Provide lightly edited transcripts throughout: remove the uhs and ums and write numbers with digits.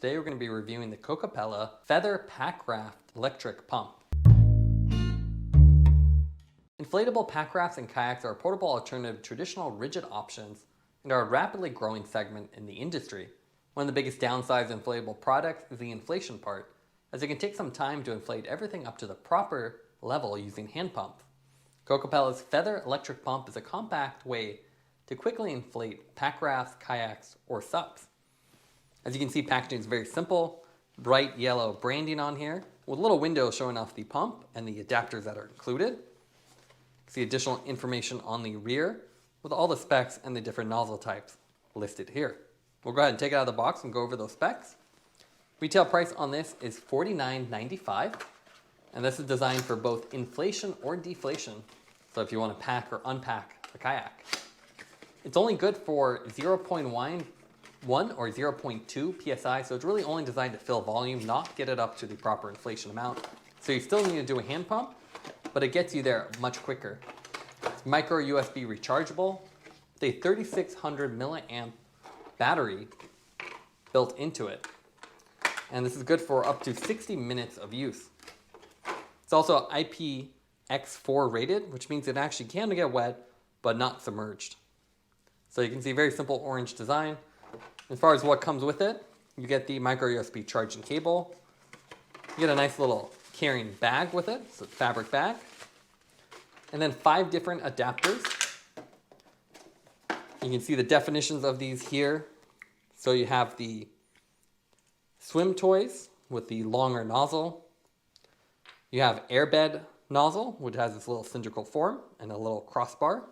Today we're going to be reviewing the Kokopelli Feather Packraft electric pump. Inflatable packrafts and kayaks are a portable alternative to traditional rigid options and are a rapidly growing segment in the industry. One of the biggest downsides of inflatable products is the inflation part, as it can take some time to inflate everything up to the proper level using hand pumps. Kokopelli's Feather electric pump is a compact way to quickly inflate packrafts, kayaks, or SUPs. As you can see, packaging is very simple, bright yellow branding on here, with a little window showing off the pump and the adapters that are included. See additional information on the rear with all the specs and the different nozzle types listed here. We'll go ahead and take it out of the box and go over those specs. Retail price on this is $49.95, and this is designed for both inflation or deflation. So if you want to pack or unpack a kayak. It's only good for 0.1 or 0.2 psi, so it's really only designed to fill volume, not get it up to the proper inflation amount. So you still need to do a hand pump, but it gets you there much quicker. It's micro USB rechargeable with a 3600 milliamp battery built into it. And this is good for up to 60 minutes of use. It's also IPX4 rated, which means it actually can get wet, but not submerged. So you can see very simple orange design. As far as what comes with it, you get the micro USB charging cable. You get a nice little carrying bag with it, so fabric bag. And then 5 different adapters. You can see the definitions of these here. So you have the swim toys with the longer nozzle. You have airbed nozzle, which has this little cylindrical form and a little crossbar.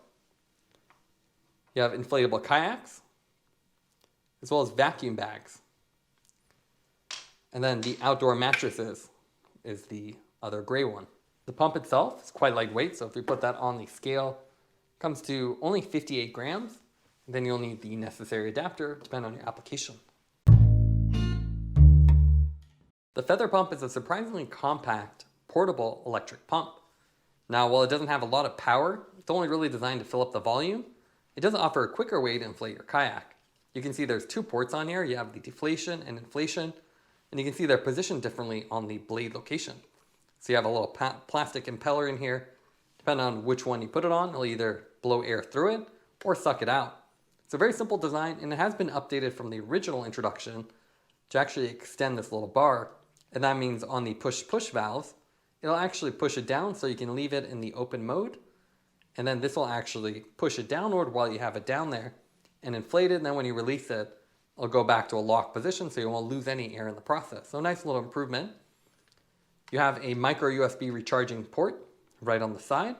You have inflatable kayaks, as well as vacuum bags. And then the outdoor mattresses is the other gray one. The pump itself is quite lightweight, so if we put that on the scale, it comes to only 58 grams. And then you'll need the necessary adapter, depending on your application. The Feather pump is a surprisingly compact, portable electric pump. Now, while it doesn't have a lot of power, it's only really designed to fill up the volume. It does offer a quicker way to inflate your kayak. You can see there's 2 ports on here. You have the deflation and inflation, and you can see they're positioned differently on the blade location. So you have a little plastic impeller in here. Depending on which one you put it on, it'll either blow air through it or suck it out. It's a very simple design, and it has been updated from the original introduction to actually extend this little bar. And that means on the push-push valves, it'll actually push it down so you can leave it in the open mode. And then this will actually push it downward while you have it down there and inflate it. And then when you release it, it'll go back to a locked position so you won't lose any air in the process. So a nice little improvement. You have a micro USB recharging port right on the side.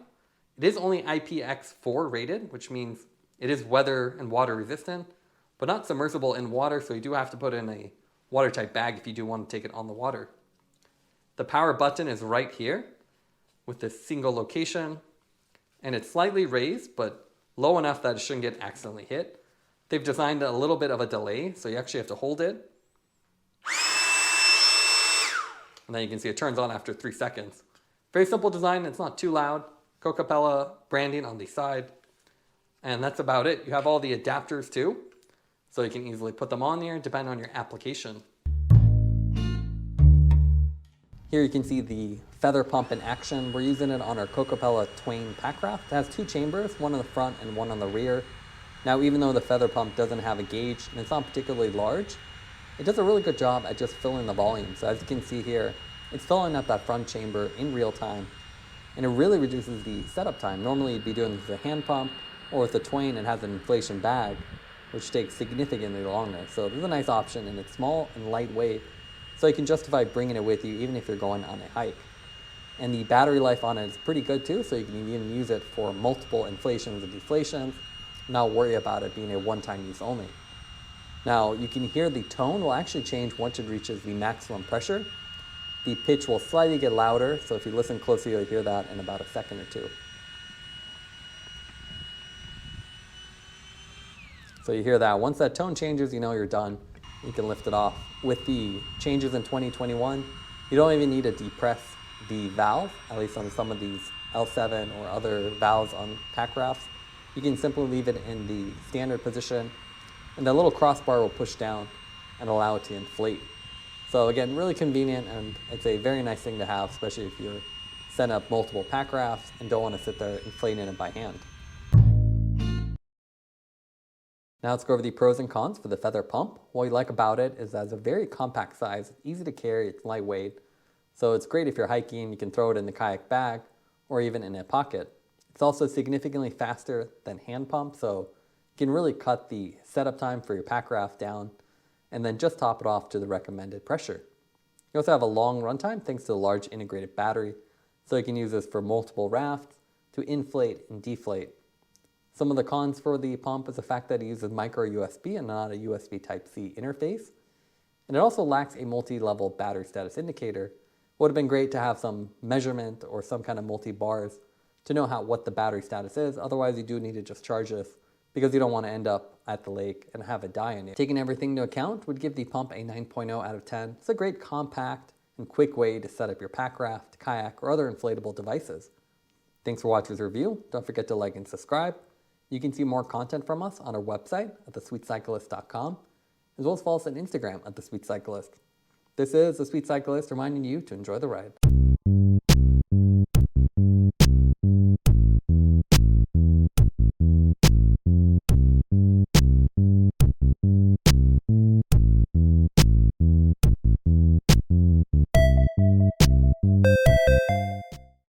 It is only IPX4 rated, which means it is weather and water resistant, but not submersible in water. So you do have to put in a watertight bag if you do want to take it on the water. The power button is right here with this single location. And it's slightly raised, but low enough that it shouldn't get accidentally hit. They've designed a little bit of a delay, so you actually have to hold it. And then you can see it turns on after 3 seconds. Very simple design, it's not too loud. Kokopelli branding on the side. And that's about it. You have all the adapters too, so you can easily put them on there depending on your application. Here you can see the Feather pump in action. We're using it on our Kokopelli Twain Packraft. It has 2 chambers, one on the front and one on the rear. Now, even though the Feather pump doesn't have a gauge and it's not particularly large, it does a really good job at just filling the volume. So as you can see here, it's filling up that front chamber in real time, and it really reduces the setup time. Normally you'd be doing this with a hand pump, or with the Twain it has an inflation bag, which takes significantly longer. So this is a nice option, and it's small and lightweight. So you can justify bringing it with you even if you're going on a hike. And the battery life on it is pretty good too, so you can even use it for multiple inflations and deflations, not worry about it being a one-time use only. Now, you can hear the tone will actually change once it reaches the maximum pressure. The pitch will slightly get louder, so if you listen closely, you'll hear that in about a second or 2. So you hear that. Once that tone changes, you know you're done. You can lift it off. With the changes in 2021, you don't even need to depress the valve, at least on some of these L7 or other valves on packrafts. You can simply leave it in the standard position, and the little crossbar will push down and allow it to inflate. So again, really convenient, and it's a very nice thing to have, especially if you're setting up multiple pack rafts and don't want to sit there inflating it by hand. Now let's go over the pros and cons for the Feather Pump. What we like about it is that it's a very compact size, it's easy to carry, it's lightweight. So it's great if you're hiking, you can throw it in the kayak bag or even in a pocket. It's also significantly faster than hand pump, so you can really cut the setup time for your pack raft down and then just top it off to the recommended pressure. You also have a long runtime thanks to the large integrated battery, so you can use this for multiple rafts to inflate and deflate. Some of the cons for the pump is the fact that it uses micro USB and not a USB Type-C interface. And it also lacks a multi-level battery status indicator. It would have been great to have some measurement or some kind of multi-bars to know what the battery status is. Otherwise, you do need to just charge this because you don't want to end up at the lake and have it die on you. Taking everything into account would give the pump a 9.0 out of 10. It's a great compact and quick way to set up your pack raft, kayak, or other inflatable devices. Thanks for watching this review. Don't forget to like and subscribe. You can see more content from us on our website at thesweetcyclist.com, as well as follow us on Instagram at thesweetcyclist. This is The Sweet Cyclist reminding you to enjoy the ride.